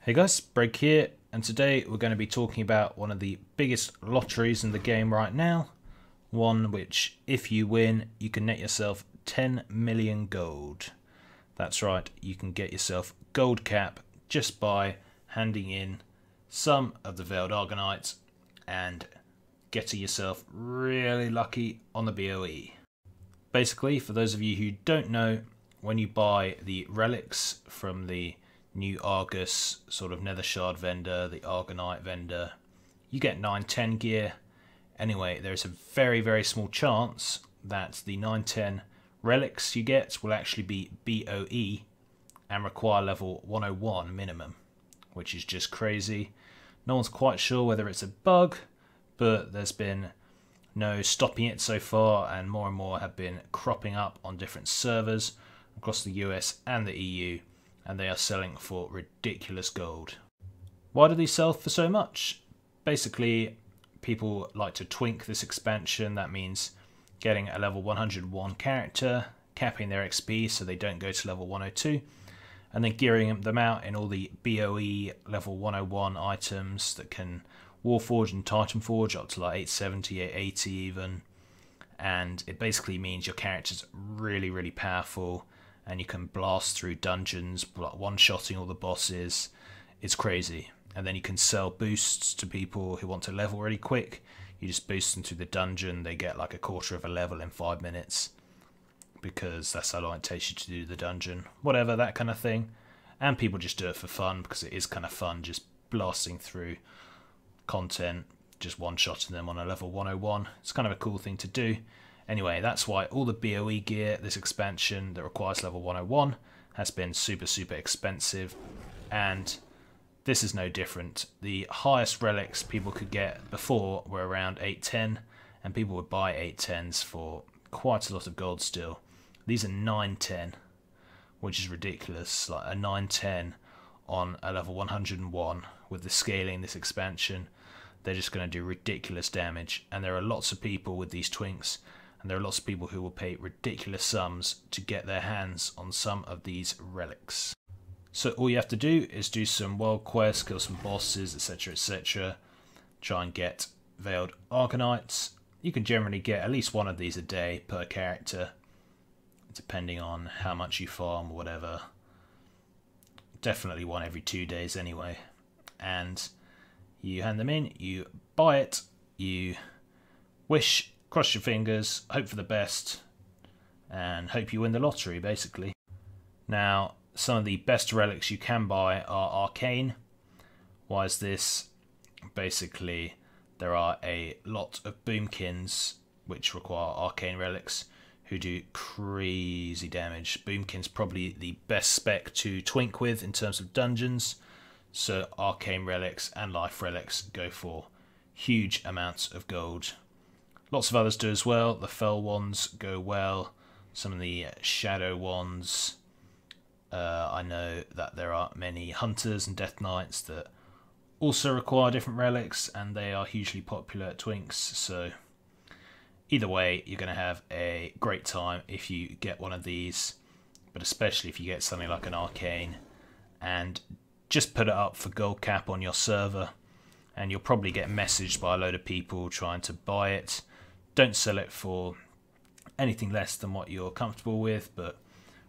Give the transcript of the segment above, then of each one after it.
Hey guys, Break here, and today we're going to be talking about one of the biggest lotteries in the game right now. One which, if you win, you can net yourself 10 million gold. That's right, you can get yourself gold cap just by handing in some of the Veiled Argonite and getting yourself really lucky on the BOE. Basically, for those of you who don't know, when you buy the relics from the new Argus sort of nether shard vendor, the Argonite vendor, you get 910 gear. Anyway, there's a very small chance that the 910 relics you get will actually be BOE and require level 101 minimum, which is just crazy. No one's quite sure whether it's a bug, but there's been no stopping it so far, and more have been cropping up on different servers across the US and the EU, and they are selling for ridiculous gold. Why do these sell for so much? Basically, people like to twink this expansion. That means getting a level 101 character, capping their XP so they don't go to level 102, and then gearing them out in all the BOE level 101 items that can Warforge and Titanforge up to like 870, 880 even. And it basically means your character's really powerful, and you can blast through dungeons, one-shotting all the bosses. It's crazy. And then you can sell boosts to people who want to level really quick. You just boost them through the dungeon, they get like a quarter of a level in 5 minutes, because that's how long it takes you to do the dungeon. Whatever, that kind of thing. And people just do it for fun, because it is kind of fun just blasting through content, just one-shotting them on a level 101. It's kind of a cool thing to do. Anyway, that's why all the BOE gear, this expansion that requires level 101, has been super expensive, and this is no different. The highest relics people could get before were around 810, and people would buy 810s for quite a lot of gold still. These are 910, which is ridiculous. Like a 910 on a level 101 with the scaling this expansion, they're just going to do ridiculous damage, and there are lots of people with these twinks, and there are lots of people who will pay ridiculous sums to get their hands on some of these relics. So all you have to do is do some world quests, kill some bosses, etc, try and get Veiled Argonites. You can generally get at least one of these a day per character, depending on how much you farm or whatever. Definitely one every 2 days anyway. And you hand them in, you buy it, you wish, cross your fingers, hope for the best, and hope you win the lottery, basically. Now, some of the best relics you can buy are arcane. Why is this? Basically, there are a lot of boomkins which require arcane relics who do crazy damage. Boomkin's probably the best spec to twink with in terms of dungeons, so arcane relics and life relics go for huge amounts of gold. Lots of others do as well. The fell ones go well. Some of the shadow ones. I know that there are many hunters and death knights that also require different relics, and they are hugely popular at twinks. So either way, you're going to have a great time if you get one of these, but especially if you get something like an arcane, and just put it up for gold cap on your server, and you'll probably get messaged by a load of people trying to buy it. Don't sell it for anything less than what you're comfortable with, but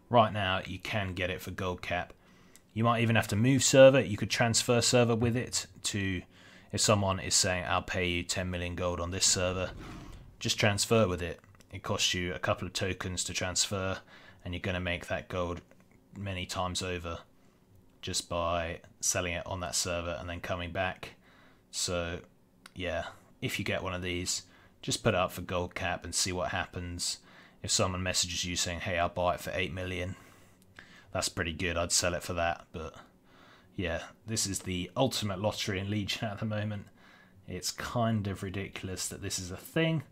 right now you can get it for gold cap. You might even have to move server. You could transfer server with it to, if someone is saying, I'll pay you 10 million gold on this server, just transfer with it. It costs you a couple of tokens to transfer, and you're going to make that gold many times over just by selling it on that server and then coming back. So yeah, if you get one of these, just put it up for gold cap and see what happens. If someone messages you saying, hey, I'll buy it for 8 million, that's pretty good. I'd sell it for that. But yeah, this is the ultimate lottery in Legion at the moment. It's kind of ridiculous that this is a thing,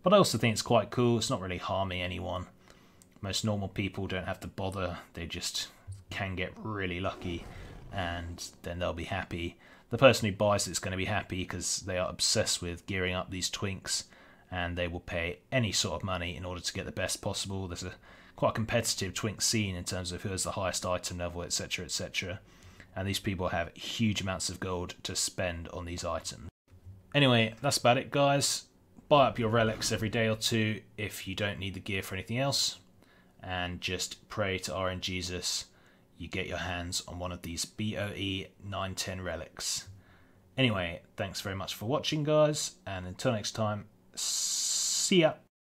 but I also think it's quite cool. It's not really harming anyone. Most normal people don't have to bother. They just can get really lucky, and then they'll be happy. The person who buys it's going to be happy because they are obsessed with gearing up these twinks, and they will pay any sort of money in order to get the best possible. There's a quite a competitive twink scene in terms of who has the highest item level, etc, and these people have huge amounts of gold to spend on these items. Anyway, that's about it, guys. Buy up your relics every day or two if you don't need the gear for anything else, and just pray to RNGesus you get your hands on one of these BOE 910 relics. Anyway, thanks very much for watching, guys, and until next time, see ya!